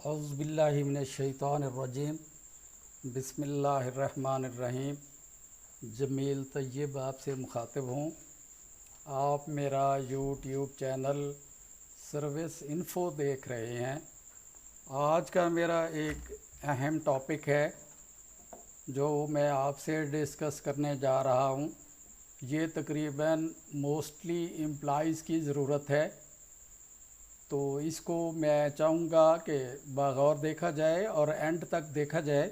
औज़ुबिल्लाहि मिनश्शैतानिर्रजीम बिस्मिल्लाहिर्रहमानिर्रहीम। जमील तैयब आपसे मुखातिब हूँ। आप मेरा यूट्यूब चैनल सर्विस इन्फ़ो देख रहे हैं। आज का मेरा एक अहम टॉपिक है जो मैं आपसे डिस्कस करने जा रहा हूँ। ये तकरीबन मोस्टली एम्प्लॉइज़ की ज़रूरत है, तो इसको मैं चाहूँगा कि बगौर देखा जाए और एंड तक देखा जाए।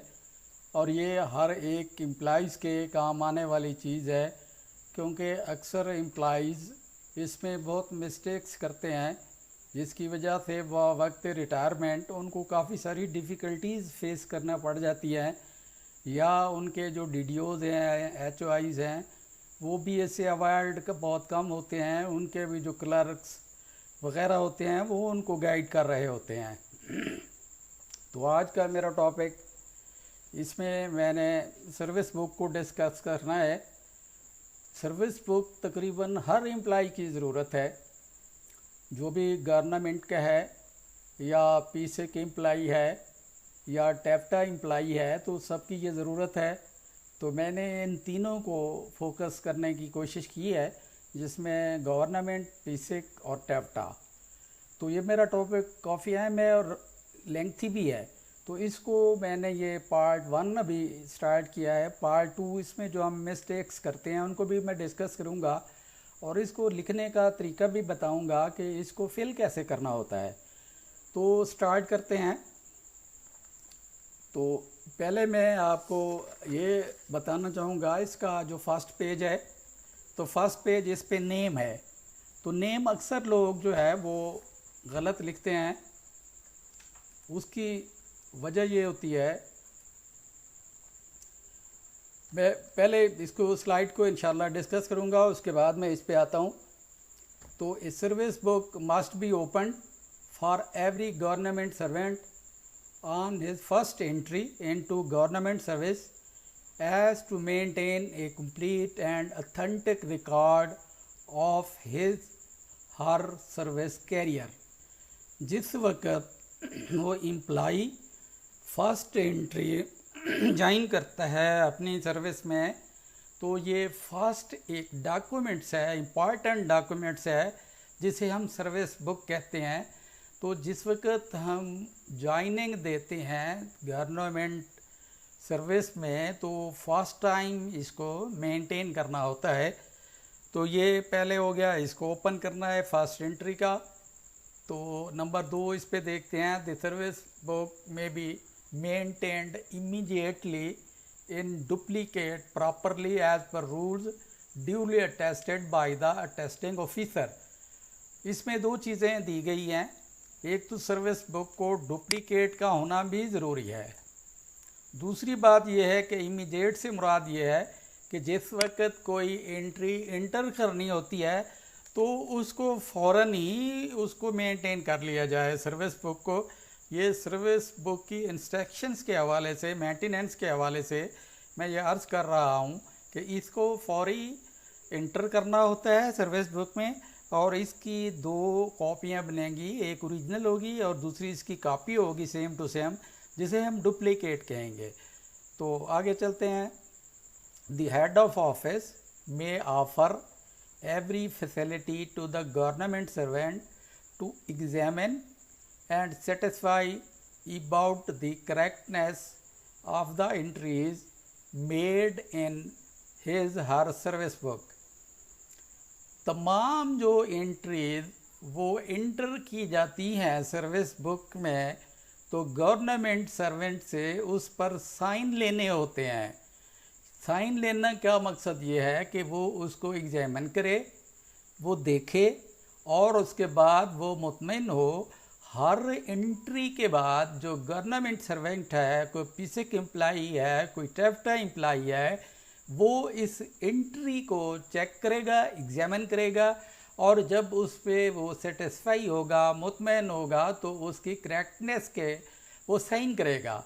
और ये हर एक एम्प्लॉइज़ के काम आने वाली चीज़ है, क्योंकि अक्सर एम्प्लॉइज़ इसमें बहुत मिस्टेक्स करते हैं, जिसकी वजह से वक्त रिटायरमेंट उनको काफ़ी सारी डिफ़िकल्टीज़ फेस करना पड़ जाती हैं, या उनके जो डीडीओज़ हैं, एचओआईज़ हैं, वो भी इससे अवार्ड का बहुत कम होते हैं। उनके भी जो क्लर्क्स वगैरह होते हैं वो उनको गाइड कर रहे होते हैं। तो आज का मेरा टॉपिक, इसमें मैंने सर्विस बुक को डिस्कस करना है। सर्विस बुक तकरीबन हर एम्प्लॉय की ज़रूरत है, जो भी गवर्नमेंट का है या पीसेक एम्प्लॉय है या टैप्टा एम्प्लॉय है, तो सबकी ये ज़रूरत है। तो मैंने इन तीनों को फोकस करने की कोशिश की है, जिसमें गवर्नमेंट, पीसेक और टैप्टा। तो ये मेरा टॉपिक काफ़ी अहम है और लेंथी भी है। तो इसको मैंने ये पार्ट 1 अभी स्टार्ट किया है। पार्ट 2 इसमें जो हम मिस्टेक्स करते हैं उनको भी मैं डिस्कस करूँगा, और इसको लिखने का तरीका भी बताऊँगा कि इसको फिल कैसे करना होता है। तो स्टार्ट करते हैं। तो पहले मैं आपको ये बताना चाहूँगा, इसका जो फर्स्ट पेज है, तो फर्स्ट पेज इस पे नेम है। तो नेम अक्सर लोग जो है वो गलत लिखते हैं। उसकी वजह ये होती है, मैं पहले इसको स्लाइड को इंशाल्लाह डिस्कस करूँगा, उसके बाद मैं इस पे आता हूँ। तो इस service book must be open for every government servant on his first entry into government service, as to maintain a complete and authentic record of his her service career। जिस वक्त वो एम्प्लॉई फर्स्ट एंट्री ज्वाइन करता है अपनी service में, तो ये first एक डॉक्यूमेंट्स है, इम्पॉर्टेंट डॉक्यूमेंट्स है, जिसे हम सर्विस बुक कहते हैं। तो जिस वक्त हम ज्वाइनिंग देते हैं गवर्नमेंट सर्विस में, तो फर्स्ट टाइम इसको मेंटेन करना होता है। तो ये पहले हो गया, इसको ओपन करना है फर्स्ट एंट्री का। तो नंबर 2 इस पे देखते हैं, the service book may be maintained immediately in duplicate properly as per rules duly attested by the attesting officer. इसमें 2 चीज़ें दी गई हैं। एक तो सर्विस बुक को डुप्लीकेट का होना भी ज़रूरी है। दूसरी बात यह है कि इमीडिएट से मुराद ये है कि जिस वक्त कोई एंट्री इंटर करनी होती है, तो उसको फ़ौरन ही उसको मेंटेन कर लिया जाए सर्विस बुक को। ये सर्विस बुक की इंस्ट्रक्शंस के हवाले से, मेंटेनेंस के हवाले से मैं ये अर्ज़ कर रहा हूँ कि इसको फौरी इंटर करना होता है सर्विस बुक में, और इसकी 2 कॉपियाँ बनेंगी, एक ओरिजिनल होगी और दूसरी इसकी कॉपी होगी सेम टू सेम, जिसे हम डुप्लीकेट कहेंगे। तो आगे चलते हैं। The head of office may offer every facility to the government servant to examine and satisfy about the correctness of the entries made in his her service book. तमाम जो entries वो इंटर की जाती हैं सर्विस बुक में, तो government servant से उस पर साइन लेने होते हैं। साइन लेना का मकसद ये है कि वो उसको एग्जामिन करे, वो देखे, और उसके बाद वो मुतमईन हो हर एंट्री के बाद जो गवर्नमेंट सर्वेंट है, कोई पीसेक एम्प्लॉई है, कोई टैप्टा एम्प्लॉई है, वो इस एंट्री को चेक करेगा, एग्जामिन करेगा, और जब उस पर वो सेटिस्फाई होगा, मुतमईन होगा, तो उसकी करेक्टनेस के वो साइन करेगा।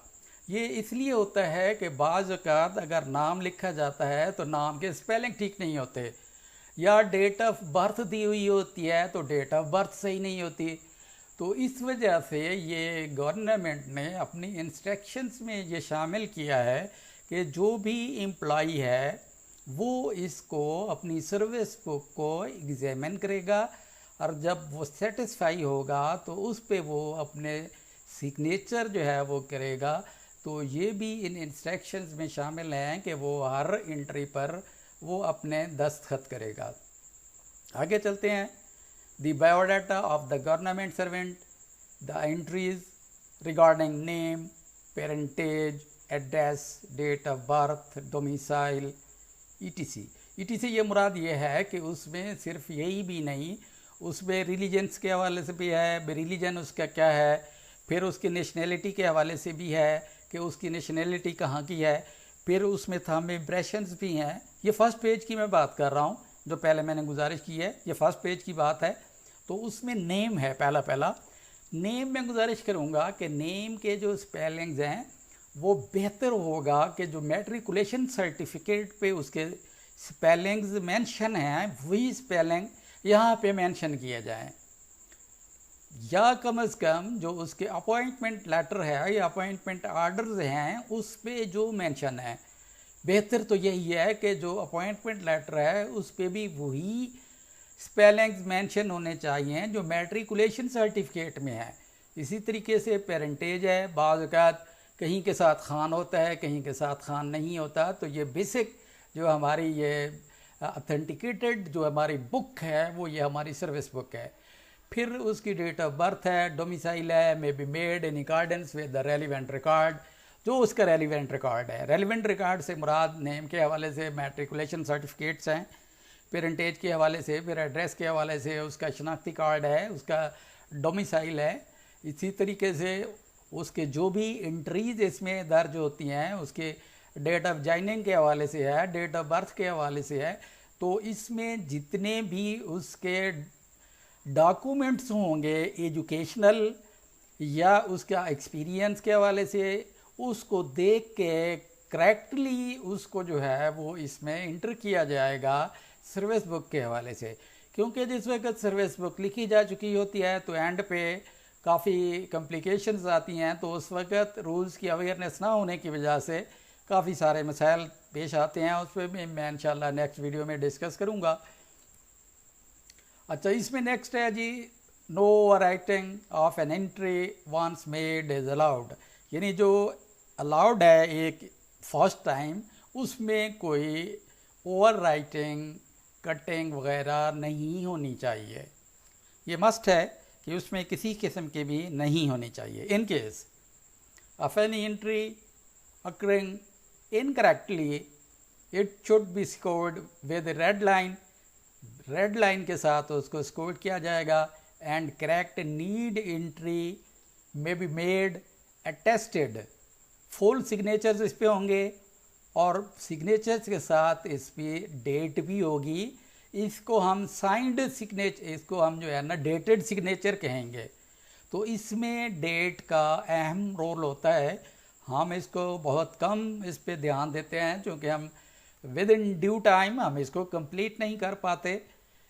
ये इसलिए होता है कि बाज़ औक़ात अगर नाम लिखा जाता है तो नाम के स्पेलिंग ठीक नहीं होते, या डेट ऑफ बर्थ दी हुई होती है तो डेट ऑफ बर्थ सही नहीं होती, तो इस वजह से ये गवर्नमेंट ने अपनी इंस्ट्रक्शंस में ये शामिल किया है कि जो भी एम्प्लॉई है वो इसको अपनी सर्विस बुक को एग्जामिन करेगा और जब वो सेटिस्फाई होगा तो उस पे वो अपने सिग्नेचर जो है वो करेगा। तो ये भी इन इंस्ट्रक्शंस में शामिल हैं कि वो हर एंट्री पर वो अपने दस्तखत करेगा। आगे चलते हैं। The biodata of the government servant, the entries regarding name, parentage, address, date of birth, domicile, etc. etc ये मुराद ये है कि उसमें सिर्फ यही भी नहीं, उसमें रिलीजन्स के हवाले से भी है, रिलीजन उसका क्या है, फिर उसकी नेशनैलिटी के हवाले से भी है कि उसकी नेशनैलिटी कहाँ की है, फिर उसमें थंब इम्प्रेशंस भी हैं। ये फर्स्ट पेज की मैं बात कर रहा हूँ, जो पहले मैंने गुजारिश की है, ये फर्स्ट पेज की बात है। तो उसमें नेम है, पहला नेम में गुजारिश करूँगा कि नेम के जो स्पेलिंग्स हैं वो बेहतर होगा कि जो मैट्रिकुलेशन सर्टिफिकेट पे उसके स्पेलिंग्स मेंशन हैं वही स्पेलिंग यहाँ पे मेंशन किए जाएं, या कम से कम जो उसके अपॉइंटमेंट लेटर है या अपॉइंटमेंट आर्डर्स हैं उस पे जो मेंशन है। बेहतर तो यही है कि जो अपॉइंटमेंट लेटर है उस पे भी वही स्पेलिंग्स मेंशन होने चाहिए जो मैट्रिकुलेशन सर्टिफिकेट में है। इसी तरीके से पेरेंटेज है, बाज़ औक़ात कहीं के साथ खान होता है, कहीं के साथ खान नहीं होता। तो ये बेसिक जो हमारी ये ऑथेंटिकेटेड जो हमारी बुक है वो ये हमारी सर्विस बुक है। फिर उसकी डेट ऑफ बर्थ है, डोमिसाइल है, मे be made in accordance with the relevant record, जो उसका रेलिवेंट रिकॉर्ड है। रेलिवेंट रिकॉर्ड से मुराद नेम के हवाले से मैट्रिकुलेशन सर्टिफिकेट्स हैं, पेरेंटेज के हवाले से, फिर एड्रेस के हवाले से उसका शनाख्ती कार्ड है, उसका डोमिसाइल है। इसी तरीके से उसके जो भी एंट्रीज इसमें दर्ज होती हैं उसके डेट ऑफ जॉइनिंग के हवाले से है, डेट ऑफ बर्थ के हवाले से है। तो इसमें जितने भी उसके डॉक्यूमेंट्स होंगे एजुकेशनल या उसका एक्सपीरियंस के हवाले से, उसको देख के करेक्टली उसको जो है वो इसमें इंटर किया जाएगा सर्विस बुक के हवाले से। क्योंकि जिस वक्त सर्विस बुक लिखी जा चुकी होती है तो एंड पे काफ़ी कॉम्प्लिकेशंस आती हैं, तो उस वक्त रूल्स की अवेयरनेस ना होने की वजह से काफ़ी सारे मसाइल पेश आते हैं। उस पर भी मैं इंशाल्लाह नेक्स्ट वीडियो में डिस्कस करूँगा। अच्छा, इसमें नेक्स्ट है जी, no writing off an entry once made is allowed, यानी जो अलाउड है एक फर्स्ट टाइम उसमें कोई ओवर राइटिंग कटिंग वगैरह नहीं होनी चाहिए। ये मस्ट है कि उसमें किसी किस्म की भी नहीं होनी चाहिए। In case of any entry occurring incorrectly it should be scored with red line, red line के साथ उसको स्कोर किया जाएगा। And correct need entry may be made attested, full signatures इस पे होंगे और सिग्नेचर्स के साथ इस पे डेट भी होगी। इसको हम साइंड सिग्नेचर, इसको हम जो है ना डेटेड सिग्नेचर कहेंगे। तो इसमें डेट का अहम रोल होता है। हम इसको बहुत कम इस पे ध्यान देते हैं क्योंकि हम विद इन ड्यू टाइम हम इसको कंप्लीट नहीं कर पाते,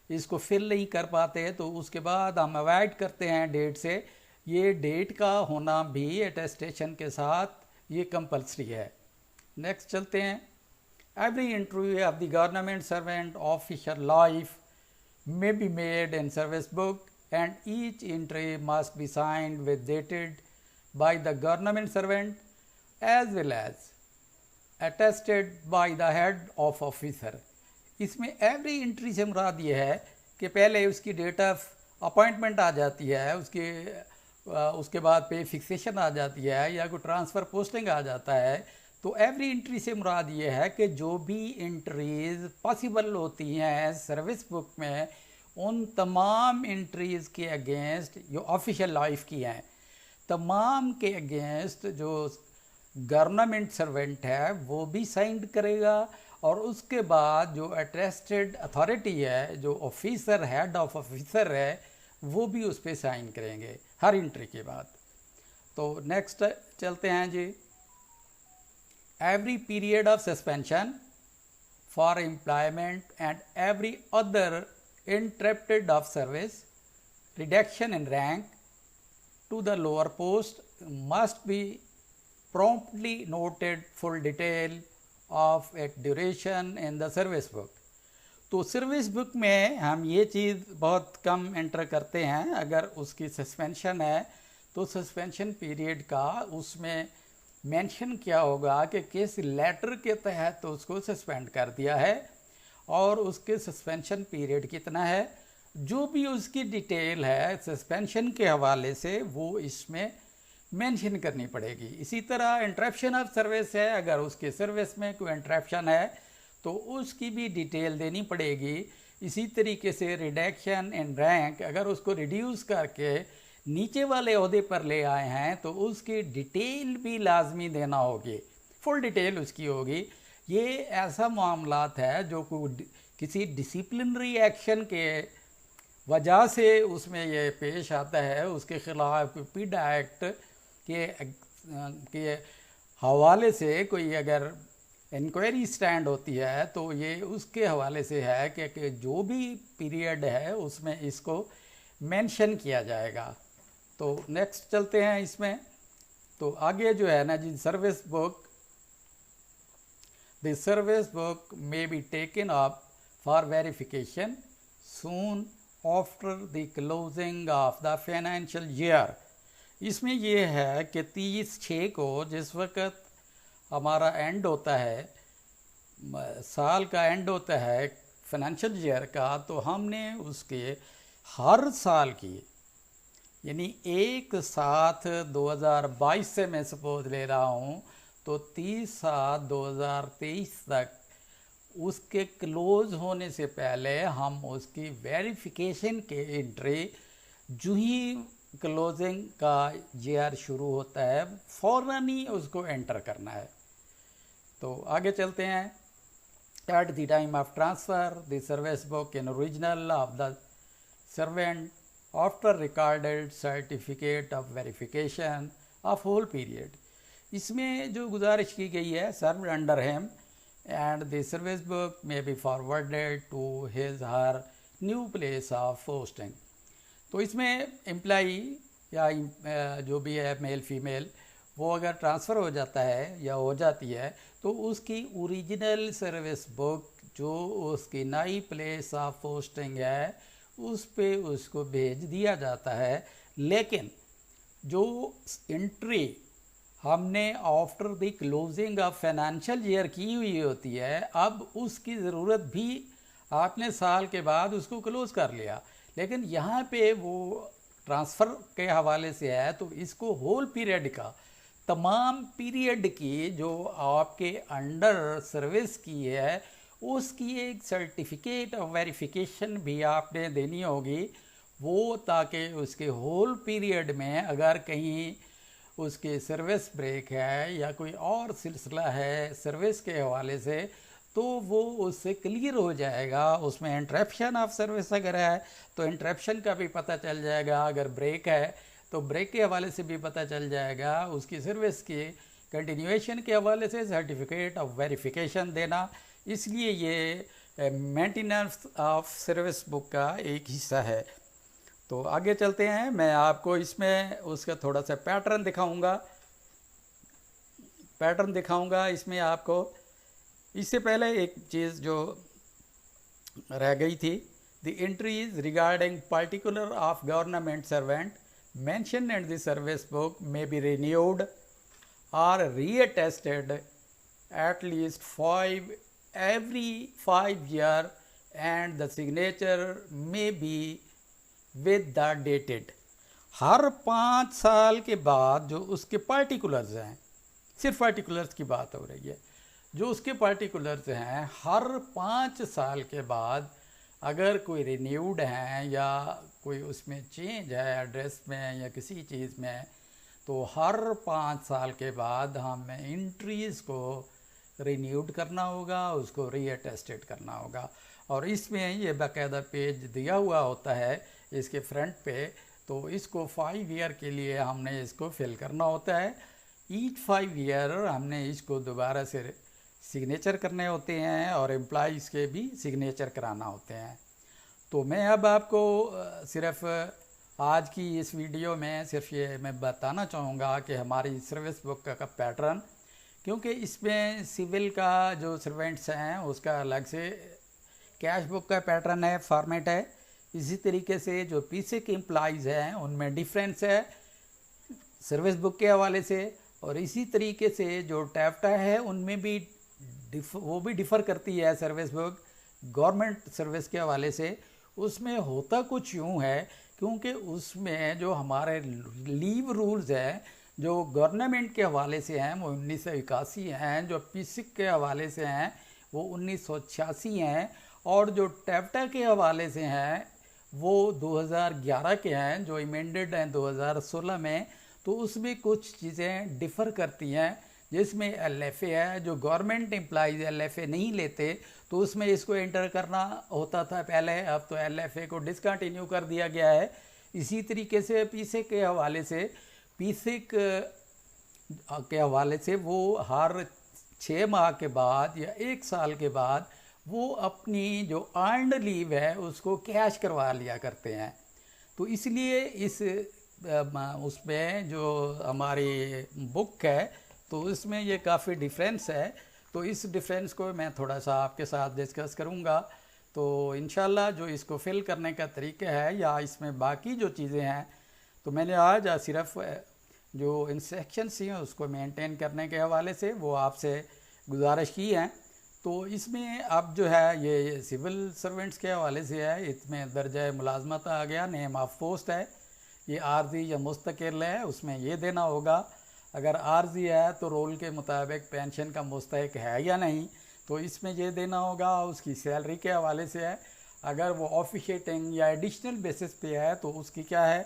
इसको फिल नहीं कर पाते, तो उसके बाद हम अवॉइड करते हैं डेट से। ये डेट का होना भी अटेस्टेशन के साथ ये कंपल्सरी है। नेक्स्ट चलते हैं। Every entry of the government servant official life may be made in service book and each entry must be signed with dated by the government servant as well as attested by the head of officer. इसमें every entry से मुराद ये है कि पहले उसकी date of appointment आ जाती है, उसके बाद पे फिक्सेशन आ जाती है या कोई ट्रांसफ़र पोस्टिंग आ जाता है। तो एवरी एंट्री से मुराद ये है कि जो भी एंट्रीज़ पॉसिबल होती हैं सर्विस बुक में उन तमाम एंट्रीज़ के अगेंस्ट जो ऑफिशियल लाइफ की हैं, तमाम के अगेंस्ट जो गवर्नमेंट सर्वेंट है वो भी साइन करेगा। और उसके बाद जो अटेस्टेड अथॉरिटी है, जो ऑफिसर हेड ऑफ ऑफिसर है, वो भी उस पर साइन करेंगे हर एंट्री के बाद। तो नेक्स्ट चलते हैं जी। Every period of suspension for employment and every other interrupted of service, reduction in rank, to the lower post must be promptly noted full detail of a duration in the service book. तो service book में हम ये चीज़ बहुत कम enter करते हैं, अगर उसकी suspension है तो सस्पेंशन पीरियड का उसमें मेंशन किया होगा कि किस लेटर के तहत तो उसको सस्पेंड कर दिया है और उसके सस्पेंशन पीरियड कितना है, जो भी उसकी डिटेल है सस्पेंशन के हवाले से वो इसमें मेंशन करनी पड़ेगी। इसी तरह इंटरप्शन ऑफ सर्विस है, अगर उसके सर्विस में कोई इंटरप्शन है तो उसकी भी डिटेल देनी पड़ेगी। इसी तरीके से रिडक्शन इन रैंक, अगर उसको रिड्यूस करके नीचे वाले ओहदे पर ले आए हैं तो उसकी डिटेल भी लाजमी देना होगी, फुल डिटेल उसकी होगी। ये ऐसा मामलात है जो किसी डिसिप्लिनरी एक्शन के वजह से उसमें ये पेश आता है, उसके ख़िलाफ़ पिड एक्ट के हवाले से कोई अगर इंक्वायरी स्टैंड होती है तो ये उसके हवाले से है कि जो भी पीरियड है उसमें इसको मेंशन किया जाएगा। तो नेक्स्ट चलते हैं इसमें। तो आगे जो है ना जी, service book, the service book may be taken up for verification soon after the closing of the financial year. इसमें ये है कि 30/6 को जिस वक्त हमारा एंड होता है, साल का एंड होता है फाइनेंशियल ईयर का, तो हमने उसके हर साल की, यानी एक साथ 2022 से मैं सपोज ले रहा हूँ तो 30/7/2023 तक उसके क्लोज होने से पहले हम उसकी वेरिफिकेशन के एंट्री, जो ही क्लोजिंग का ईयर शुरू होता है फ़ौरन ही उसको एंटर करना है। तो आगे चलते हैं। At the time of transfer the service book in original of the servant after recorded certificate of verification of whole period. इसमें जो गुजारिश की गई है, serve under him and the service book may be forwarded to his her new place of posting. तो इसमें employee या जो भी है मेल फीमेल, वो अगर ट्रांसफ़र हो जाता है या हो जाती है तो उसकी ओरिजिनल सर्विस बुक जो उसकी नई प्लेस ऑफ पोस्टिंग है उस पे उसको भेज दिया जाता है। लेकिन जो एंट्री हमने after the closing of financial year की हुई होती है, अब उसकी ज़रूरत भी आपने साल के बाद उसको क्लोज़ कर लिया, लेकिन यहाँ पे वो ट्रांसफ़र के हवाले से है तो इसको होल पीरियड का, तमाम पीरियड की जो आपके अंडर सर्विस की है उसकी एक सर्टिफिकेट ऑफ वेरिफिकेशन भी आपने देनी होगी, वो ताकि उसके होल पीरियड में अगर कहीं उसके सर्विस ब्रेक है या कोई और सिलसिला है सर्विस के हवाले से तो वो उससे क्लियर हो जाएगा। उसमें इंटरप्शन ऑफ सर्विस अगर है तो इंटरप्शन का भी पता चल जाएगा, अगर ब्रेक है तो ब्रेक के हवाले से भी पता चल जाएगा, उसकी सर्विस की कंटिन्यूएशन के हवाले से सर्टिफिकेट ऑफ वेरिफिकेशन देना। इसलिए ये मेंटेनेंस ऑफ सर्विस बुक का एक हिस्सा है। तो आगे चलते हैं, मैं आपको इसमें उसका थोड़ा सा पैटर्न दिखाऊंगा इसमें आपको। इससे पहले एक चीज़ जो रह गई थी, the entries regarding particular of government servant mentioned in the service book may be renewed or reattested at least every 5 years and the signature may be with the dated। हर 5 साल के बाद जो उसके पार्टिकुलर्स हैं, सिर्फ पार्टिकुलर्स की बात हो रही है, जो उसके पार्टिकुलर्स हैं हर 5 साल के बाद अगर कोई रिन्यूड हैं या कोई उसमें चेंज है एड्रेस में या किसी चीज़ में, तो हर 5 साल के बाद हमें एंट्रीज़ को रिन्यूड करना होगा, उसको रीअटेस्टेड करना होगा। और इसमें ये बाकायदा पेज दिया हुआ होता है इसके फ्रंट पे, तो इसको 5 ईयर के लिए हमने इसको फिल करना होता है। ईच 5 ईयर हमने इसको दोबारा से सिग्नेचर करने होते हैं और एम्प्लॉइज़ के भी सिग्नेचर कराना होते हैं। तो मैं अब आपको सिर्फ आज की इस वीडियो में सिर्फ ये मैं बताना चाहूँगा कि हमारी सर्विस बुक का पैटर्न, क्योंकि इसमें सिविल का जो सर्वेंट्स हैं उसका अलग से कैश बुक का पैटर्न है, फॉर्मेट है। इसी तरीके से जो पीसी के एम्प्लॉइज़ हैं उनमें डिफरेंस है सर्विस बुक के हवाले से, और इसी तरीके से जो टैफ्टा है उनमें भी वो भी डिफ़र करती है सर्विस बुक गवर्नमेंट सर्विस के हवाले से। उसमें होता कुछ यूँ है क्योंकि उसमें जो हमारे लीव रूल्स हैं जो गवर्नमेंट के हवाले से हैं वो 1981 हैं, जो पीसिक के हवाले से हैं वो 1986 हैं, और जो टैफ्टा के हवाले से हैं वो 2011 के हैं जो इमेंडेड हैं 2016 में। तो उसमें कुछ चीज़ें डिफ़र करती हैं, जिसमें एलएफए है, जो गवर्नमेंट एम्प्लॉइज एलएफए नहीं लेते तो उसमें इसको एंटर करना होता था पहले, अब तो एलएफए को डिसकंटिन्यू कर दिया गया है। इसी तरीके से पीसिक के हवाले से, पीसिक के हवाले से वो हर 6 माह के बाद या 1 साल के बाद वो अपनी जो अर्नड लीव है उसको कैश करवा लिया करते हैं। तो इसलिए इस उसमें जो हमारी बुक है तो इसमें ये काफ़ी डिफरेंस है। तो इस डिफरेंस को मैं थोड़ा सा आपके साथ डिस्कस करूँगा। तो इंशाल्लाह जो इसको फिल करने का तरीका है या इसमें बाकी जो चीज़ें हैं, तो मैंने आज सिर्फ जो इंस्ट्रक्शंस हैं उसको मेंटेन करने के हवाले से वो आपसे गुजारिश की है। तो इसमें अब जो है ये सिविल सर्वेंट्स के हवाले से है, इसमें दर्जा मुलाजमत आ गया, नेम ऑफ पोस्ट है, ये आर्जी या मुस्तकिल है, उसमें ये देना होगा। अगर आर्जी है तो रोल के मुताबिक पेंशन का मुस्तहिक है या नहीं, तो इसमें ये देना होगा। उसकी सैलरी के हवाले से है, अगर वो ऑफिशिएटिंग या एडिशनल बेसिस पे है तो उसकी क्या है।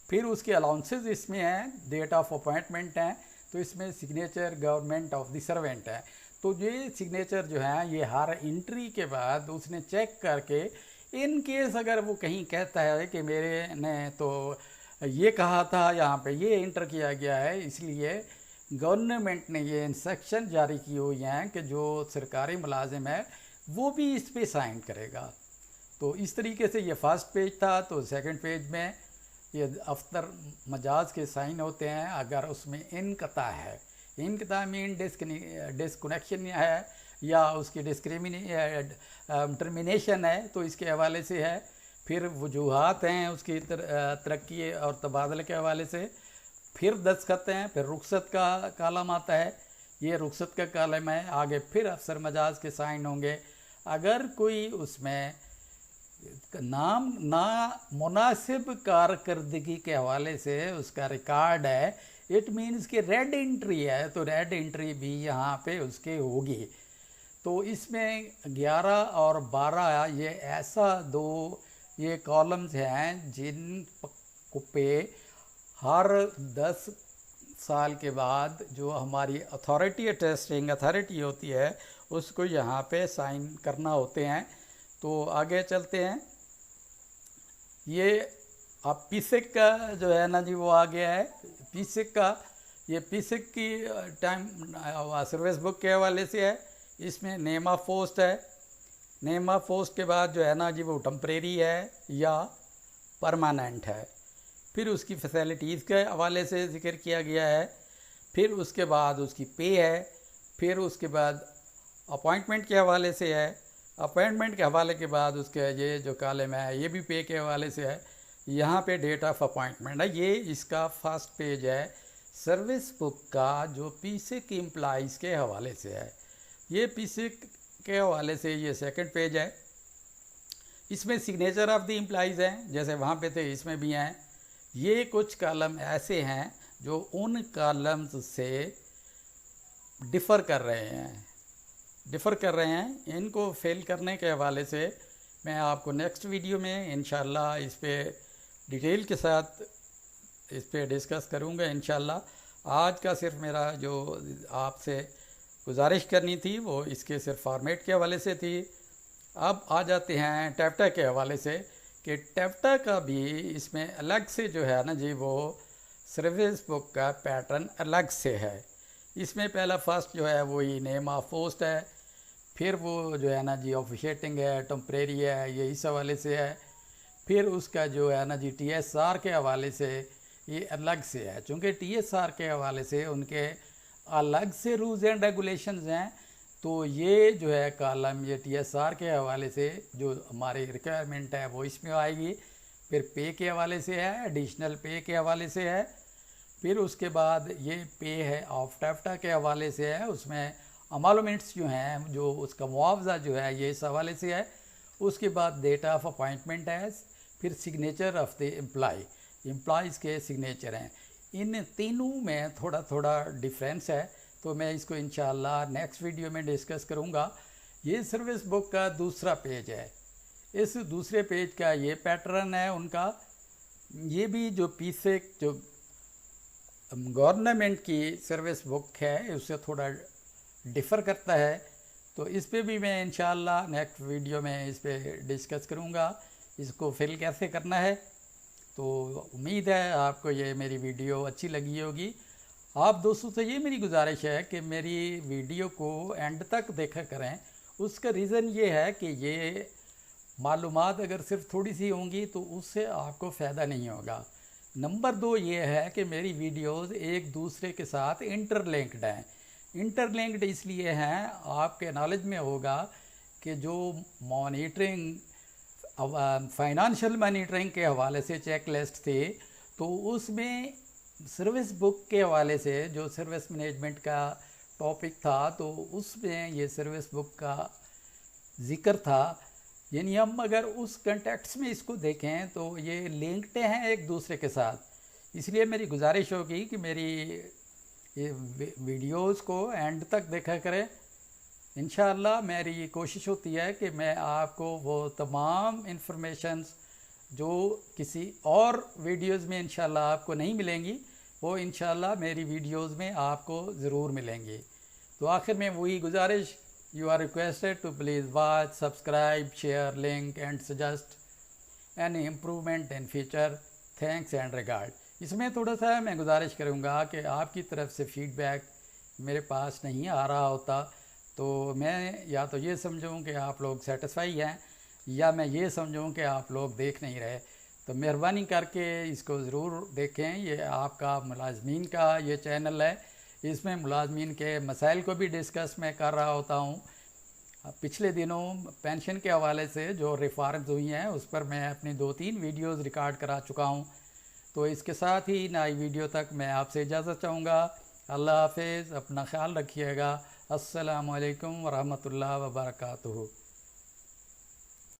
फिर उसके अलाउंसेस इसमें हैं, डेट ऑफ अपॉइंटमेंट हैं, तो इसमें signature government of the servant है। तो ये सिग्नेचर जो है ये हर एंट्री के बाद उसने चेक करके, इन केस अगर वो कहीं कहता है कि मेरे ने तो ये कहा था यहाँ पे ये इंटर किया गया है, इसलिए गवर्नमेंट ने ये इंस्ट्रक्शन जारी की हुई हैं कि जो सरकारी मुलाजिम है वो भी इस पे साइन करेगा। तो इस तरीके से ये फर्स्ट पेज था। तो सेकंड पेज में ये अफ्तर मजाज के साइन होते हैं अगर उसमें इनकता है। इनकता मीन डिस्कनेक्शन है या उसकी टर्मिनेशन है, तो इसके हवाले से है। फिर वजूहात हैं उसकी तरक्की और तबादले के हवाले से। फिर दस्तखत हैं, फिर रुखसत का कालम आता है, ये रुखसत का कालम है। आगे फिर अफसर मजाज के साइन होंगे। अगर कोई उसमें नाम ना मुनासिब कारकर्दगी के हवाले से उसका रिकॉर्ड है, इट मीन्स कि रेड एंट्री है, तो रेड एंट्री भी यहाँ पे उसके होगी। तो इसमें 11 और 12 ये ऐसा दो ये कॉलम्स हैं जिन पे हर 10 साल के बाद जो हमारी अथॉरिटी टेस्टिंग अथॉरिटी होती है उसको यहाँ पे साइन करना होते हैं। तो आगे चलते हैं। ये अब पीसिक का जो है ना जी वो आ गया है। पीसिक का ये पीसिक की टाइम सर्विस बुक के हवाले से है। इसमें नेम ऑफ पोस्ट है। नेम ऑफ पोस्ट के बाद जो है ना जी वो टेम्परेरी है या परमानेंट है। फिर उसकी फैसिलिटीज़ के हवाले से जिक्र किया गया है। फिर उसके बाद उसकी पे है। फिर उसके बाद अपॉइंटमेंट के हवाले से है। अपॉइंटमेंट के हवाले के बाद उसके ये जो कॉलम है ये भी पे के हवाले से है। यहाँ पे डेट ऑफ अपॉइंटमेंट है, ये इसका फर्स्ट पेज है सर्विस बुक का जो पीसिक एम्प्लॉइज़ के हवाले से है। ये पीसिक के हवाले से ये सेकंड पेज है। इसमें सिग्नेचर ऑफ द एम्प्लॉइज़ हैं, जैसे वहाँ पे थे इसमें भी हैं। ये कुछ कॉलम ऐसे हैं जो उन कॉलम्स से डिफ़र कर रहे हैं। इनको फेल करने के हवाले से मैं आपको नेक्स्ट वीडियो में इंशाल्लाह इस पे डिटेल के साथ इस पे डिस्कस करूँगा इंशाल्लाह। आज का सिर्फ मेरा जो आपसे गुजारिश करनी थी वो इसके सिर्फ फॉर्मेट के हवाले से थी। अब आ जाते हैं टैफ्टा के हवाले से कि टैफ्टा का भी इसमें अलग से जो है ना जी वो सर्विस बुक का पैटर्न अलग से है। इसमें पहला फर्स्ट जो है वही नेम ऑफ पोस्ट है। फिर वो जो है ना जी ऑफिशिएटिंग है, टेम्परेरी है, ये इस हवाले से है। फिर उसका जो है ना जी TSR के हवाले से ये अलग से है, चूँकि TSR के हवाले से उनके अलग से रूल्स एंड रेगुलेशंस हैं। तो ये जो है कॉलम ये TSR के हवाले से जो हमारी रिक्वायरमेंट है वो इसमें आएगी। फिर पे के हवाले से है, एडिशनल पे के हवाले से है। फिर उसके बाद ये पे है ऑफ टैफ्टा के हवाले से है, उसमें अमालमेंट्स जो हैं जो उसका मुआवजा जो है ये इस हवाले से है। उसके बाद डेट ऑफ अपॉइंटमेंट है, फिर सिग्नेचर ऑफ द एम्प्लॉयज़ के सिग्नेचर हैं। इन तीनों में थोड़ा थोड़ा डिफरेंस है, तो मैं इसको इंशाल्लाह नेक्स्ट वीडियो में डिस्कस करूँगा। ये सर्विस बुक का दूसरा पेज है। इस दूसरे पेज का ये पैटर्न है उनका। ये भी जो पीछे जो गवर्नमेंट की सर्विस बुक है उससे थोड़ा डिफ़र करता है, तो इस पे भी मैं इंशाल्लाह नेक्स्ट वीडियो में इस पे डिस्कस करूँगा इसको फिल कैसे करना है। तो उम्मीद है आपको ये मेरी वीडियो अच्छी लगी होगी। आप दोस्तों से ये मेरी गुजारिश है कि मेरी वीडियो को एंड तक देखा करें। उसका रीज़न ये है कि ये मालूमात अगर सिर्फ थोड़ी सी होंगी तो उससे आपको फ़ायदा नहीं होगा। नंबर 2 ये है कि मेरी वीडियोस एक दूसरे के साथ इंटरलिंक्ड हैं। इंटरलिंक्ड इसलिए हैं, आपके नॉलेज में होगा कि जो मॉनिटरिंग फाइनेंशियल मॉनिटरिंग के हवाले से चेक लिस्ट थे, तो उसमें सर्विस बुक के हवाले से जो सर्विस मैनेजमेंट का टॉपिक था तो उसमें ये सर्विस बुक का ज़िक्र था। यानी हम अगर उस कंटेक्स्ट में इसको देखें तो ये लिंक्ड हैं एक दूसरे के साथ। इसलिए मेरी गुजारिश होगी कि मेरी ये वीडियोस को एंड तक देखा करें। इंशाअल्लाह मेरी कोशिश होती है कि मैं आपको वो तमाम इंफॉर्मेशंस जो किसी और वीडियोस में इंशाअल्लाह आपको नहीं मिलेंगी, वो इंशाअल्लाह मेरी वीडियोस में आपको ज़रूर मिलेंगी। तो आखिर में वही गुजारिश, you are requested to please watch, subscribe, share, link and suggest any improvement in future. Thanks and regard. इसमें थोड़ा सा मैं गुजारिश करूँगा कि आपकी तरफ से फीडबैक मेरे पास नहीं आ रहा होता तो मैं या तो ये समझूँ कि आप लोग सेटिस्फाई हैं या मैं ये समझूँ कि आप लोग देख नहीं रहे। तो मेहरबानी करके इसको ज़रूर देखें। ये आपका मुलाजमीन का ये चैनल है, इसमें मुलाजमीन के मसाइल को भी डिस्कस मैं कर रहा होता हूँ। पिछले दिनों पेंशन के हवाले से जो रिफॉर्म्स हुई हैं उस पर मैं अपनी 2-3 वीडियोस रिकॉर्ड करा चुका हूँ। तो इसके साथ ही नई वीडियो तक मैं आपसे इजाज़त चाहूँगा। अल्लाह हाफिज़, अपना ख्याल रखिएगा। अस्सलामु अलैकुम वरहमतुल्लाहि वबरकातुहू।